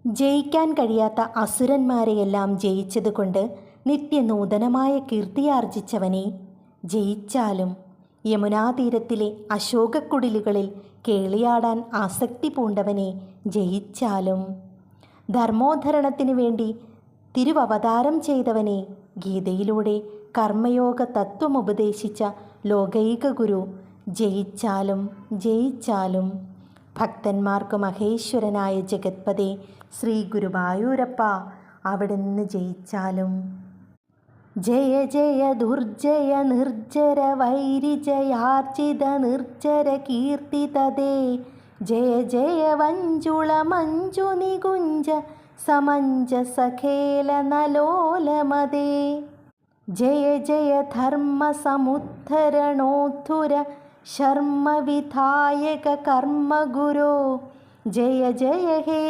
ജയിക്കാൻ കഴിയാത്ത അസുരന്മാരെയെല്ലാം ജയിച്ചതുകൊണ്ട് നിത്യനൂതനമായ കീർത്തിയാർജിച്ചവനെ, ജയിച്ചാലും യമുനാതീരത്തിലെ അശോകക്കുടിലുകളിൽ കേളിയാടാൻ ആസക്തി പൂണ്ടവനെ, ജയിച്ചാലും ധർമ്മോദ്ധരണത്തിനു വേണ്ടി തിരുവവതാരം ചെയ്തവനെ, ഗീതയിലൂടെ കർമ്മയോഗ തത്വമുപദേശിച്ച ലോകൈക ഗുരു, ജയിച്ചാലും ജയിച്ചാലും ഭക്തന്മാർക്ക് മഹേശ്വരനായ ജഗത്പദേ ശ്രീ ഗുരുവായൂരപ്പ, അവിടുന്ന് ജയിച്ചാലും. ജയ ജയ ദുർജയ നിർജര വൈരിജയാർജിത നിർജര കീർത്തിതദേ, ജയ ജയ വഞ്ചുള മഞ്ജു നികുഞ്ച സമഞ്ജസഖേല നലോലമദേ, ജയ ജയ ധർമ്മ സമുദ്ധരണോദ്ധുര ശർമ്മ വിധായക കർമ്മഗുരോ, ജയ ജയ ഹേ